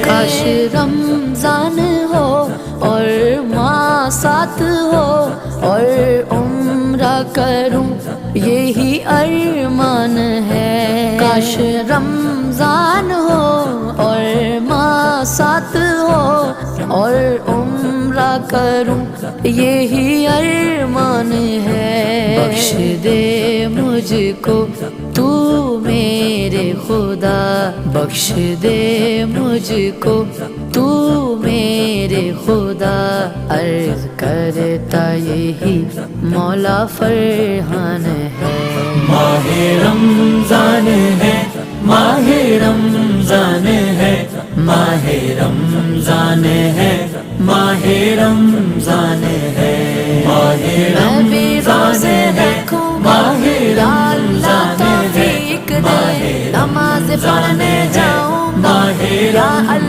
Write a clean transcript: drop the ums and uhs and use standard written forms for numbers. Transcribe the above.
کاش رمضان ہو اور ماں ساتھ ہو اور عمرہ کروں یہی ارمان ہے. کاش رمضان ہو اور ماں ساتھ ہو اور عمرہ کروں یہی ارمان ہے. بخش دے مجھ کو تو میرے خدا، بخش دے مجھ کو تو میرے خدا. عرض کرتا یہی مولا فرحان ہے. ماہ رمضان ہے، ماہ رمضان ہے، ماہ رمضان ہے، ماہ رمضان ہے، ماہ رمضان